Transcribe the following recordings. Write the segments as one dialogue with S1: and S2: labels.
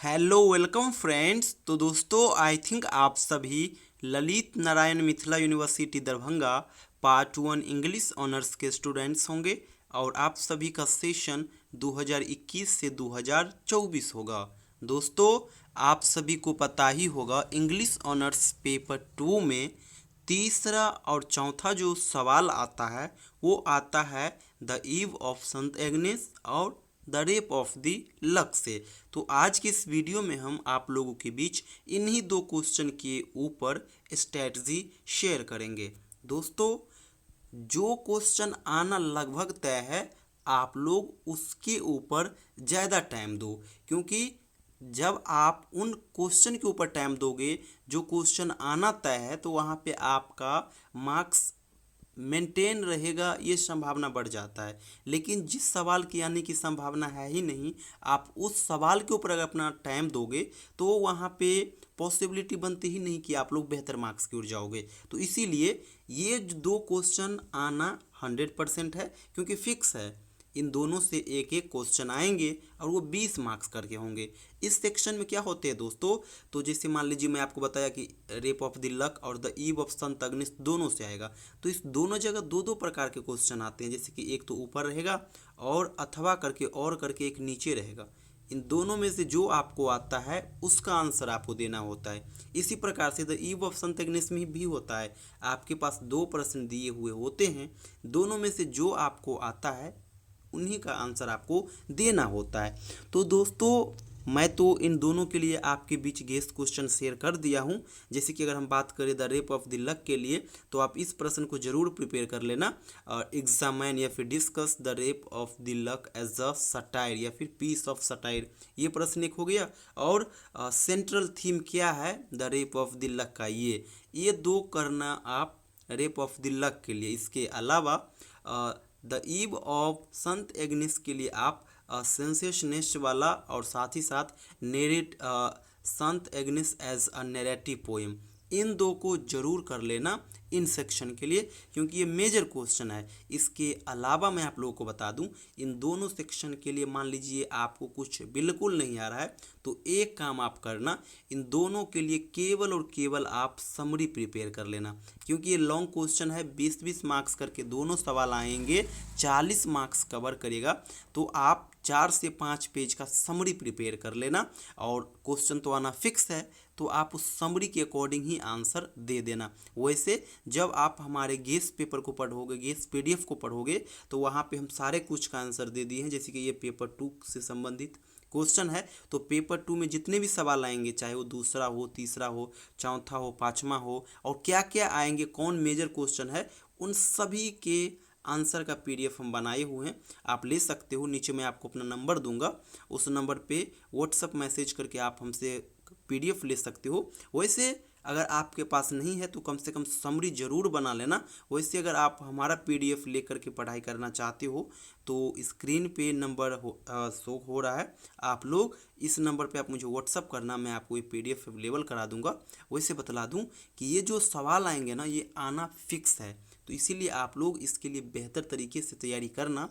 S1: Hello welcome friends. तो दोस्तों I think आप सभी Lalit Narayan Mithila university Darbhanga part 1 English honours के स्टूडेंट्स होंगे और आप सभी का सेशन 2021 से 2024 होगा। दोस्तों आप सभी को पता ही होगा इंग्लिश ऑनर्स पेपर 2 में तीसरा और चौथा जो सवाल आता है वो आता है the eve of Sant Agnes और the rape of the luck से। तो आज के इस वीडियो में हम आप लोगों के बीच इन्हीं दो क्वेश्चन के ऊपर स्ट्रेटजी शेयर करेंगे। दोस्तों जो क्वेश्चन आना लगभग तय है आप लोग उसके ऊपर ज़्यादा टाइम दो, क्योंकि जब आप उन क्वेश्चन के ऊपर टाइम दोगे जो क्वेश्चन आना तय है तो वहाँ पे आपका मार्क्स मेंटेन रहेगा, ये संभावना बढ़ जाता है। लेकिन जिस सवाल की आने की संभावना है ही नहीं, आप उस सवाल के ऊपर अगर अपना टाइम दोगे तो वहाँ पे पॉसिबिलिटी बनती ही नहीं कि आप लोग बेहतर मार्क्स की ओर जाओगे। तो इसीलिए ये जो दो क्वेश्चन आना 100% है, क्योंकि फिक्स है इन दोनों से एक एक क्वेश्चन आएंगे और वो 20 मार्क्स करके होंगे। इस सेक्शन में क्या होते हैं दोस्तों, तो जैसे मान लीजिए मैं आपको बताया कि रेप ऑफ द लक और द ईव ऑफ संत अग्निस दोनों से आएगा, तो इस दोनों जगह दो दो प्रकार के क्वेश्चन आते हैं। जैसे कि एक तो ऊपर रहेगा और अथवा करके और करके एक नीचे रहेगा। इन दोनों में से जो आपको आता है उसका आंसर आपको देना होता है। इसी प्रकार से the eve of Sant Agnes में भी होता है, आपके पास दो प्रश्न दिए हुए होते हैं, दोनों में से जो आपको आता है उन्हीं का आंसर आपको देना होता है। तो दोस्तों मैं तो इन दोनों के लिए आपके बीच गेस्ट क्वेश्चन शेयर कर दिया हूं। जैसे कि अगर हम बात करें the rape of the luck के लिए, तो आप इस प्रश्न को जरूर प्रिपेयर कर लेना। और एग्जामिन या फिर discuss the rape of the lock as a satire या फिर पीस ऑफ सटायर, ये प्रश्न एक हो गया। और सेंट्रल थीम क्या है the rape of the luck का, ये दो करना आप रेप ऑफ द लक के लिए। इसके अलावा the eve of Sant Ignis के लिए आप सेंसेशनिस्ट वाला और साथ ही साथ narrate saint Agnes as a narrative poem, इन दो को जरूर कर लेना इन सेक्शन के लिए, क्योंकि ये मेजर क्वेश्चन है। इसके अलावा मैं आप लोगों को बता दूं इन दोनों सेक्शन के लिए मान लीजिए आपको कुछ बिल्कुल नहीं आ रहा है तो एक काम आप करना, इन दोनों के लिए केवल और केवल आप समरी प्रिपेयर कर लेना, क्योंकि ये लॉन्ग क्वेश्चन है। 20-20 मार्क्स करके दोनों सवाल आएंगे, 40 मार्क्स कवर करेगा। तो आप 4 से 5 पेज का समरी प्रिपेयर कर लेना और क्वेश्चन तो आना फिक्स है, तो आप उस समरी के अकॉर्डिंग ही आंसर दे देना। वैसे जब आप हमारे गेस्ट पेपर को पढ़ोगे, गेस्ट पीडीएफ को पढ़ोगे, तो वहाँ पे हम सारे कुछ का आंसर दे दिए हैं। जैसे कि ये पेपर 2 से संबंधित क्वेश्चन है, तो पेपर 2 में जितने भी सवाल आएंगे, चाहे वो दूसरा हो, तीसरा हो, चौथा हो, पाँचवा हो, और क्या क्या आएंगे, कौन मेजर क्वेश्चन है, उन सभी के आंसर का पीडीएफ हम बनाए हुए हैं, आप ले सकते हो। नीचे मैं आपको अपना नंबर दूंगा, उस नंबर पे व्हाट्सअप मैसेज करके आप हमसे पीडीएफ ले सकते हो। वैसे अगर आपके पास नहीं है तो कम से कम समरी ज़रूर बना लेना। वैसे अगर आप हमारा पीडीएफ लेकर के पढ़ाई करना चाहते हो तो स्क्रीन पे नंबर शो हो रहा है, आप लोग इस नंबर पे आप मुझे व्हाट्सअप करना, मैं आपको ये पीडीएफ अवेलेबल करा दूंगा। वैसे बतला दूं कि ये जो सवाल आएंगे ना, ये आना फिक्स है, तो इसीलिए आप लोग इसके लिए बेहतर तरीके से तैयारी करना।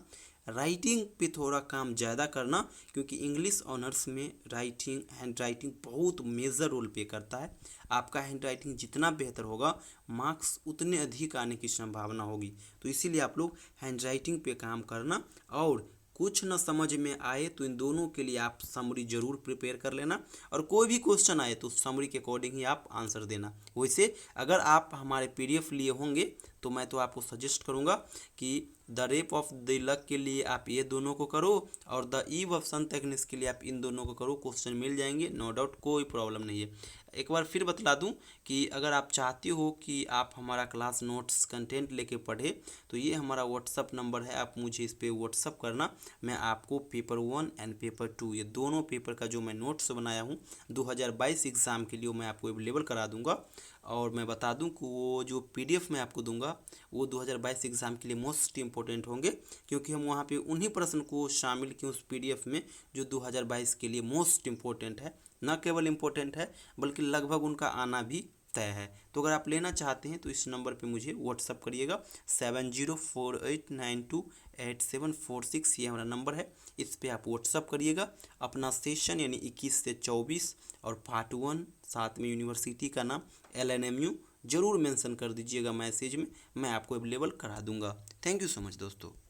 S1: राइटिंग पे थोड़ा काम ज़्यादा करना, क्योंकि इंग्लिश ऑनर्स में राइटिंग, हैंड राइटिंग बहुत मेजर रोल प्ले करता है। आपका हैंड राइटिंग जितना बेहतर होगा, मार्क्स उतने अधिक आने की संभावना होगी। तो इसीलिए आप लोग हैंड राइटिंग पे काम करना, और कुछ न समझ में आए तो इन दोनों के लिए आप समरी जरूर प्रिपेयर कर लेना, और कोई भी क्वेश्चन आए तो समरी के अकॉर्डिंग ही आप आंसर देना। वैसे अगर आप हमारे पीडीएफ लिए होंगे तो मैं तो आपको सजेस्ट करूंगा कि the rape of the luck के लिए आप ये दोनों को करो और the eve of Sant Agnes के लिए आप इन दोनों को करो, क्वेश्चन मिल जाएंगे, नो डाउट, कोई प्रॉब्लम नहीं है। एक बार फिर बतला दूं कि अगर आप चाहते हो कि आप हमारा क्लास नोट्स कंटेंट लेके पढ़े, तो ये हमारा व्हाट्सअप नंबर है, आप मुझे इस पर व्हाट्सअप करना। मैं आपको पेपर 1 एंड पेपर 2 ये दोनों पेपर का जो मैं नोट्स बनाया हूँ 2022 एग्ज़ाम के लिए, मैं आपको अवेलेबल करा दूंगा। और मैं बता दूं कि वो जो पीडीएफ मैं आपको दूंगा वो 2022 एग्ज़ाम के लिए मोस्ट इम्पोर्टेंट होंगे, क्योंकि हम वहाँ पे उन्हीं प्रश्न को शामिल किए उस पीडीएफ में जो 2022 के लिए मोस्ट इम्पोर्टेंट है। न केवल इम्पोर्टेंट है बल्कि लगभग उनका आना भी तय है। तो अगर आप लेना चाहते हैं तो इस नंबर पे मुझे व्हाट्सअप करिएगा 7048928746, ये हमारा नंबर है। इस पे आप व्हाट्सअप करिएगा अपना सेशन यानी 21 से 24 और पार्ट 1 साथ में यूनिवर्सिटी का नाम LNMU ज़रूर मेंशन कर दीजिएगा मैसेज में, मैं आपको अवेलेबल करा दूंगा। थैंक यू सो मच दोस्तों।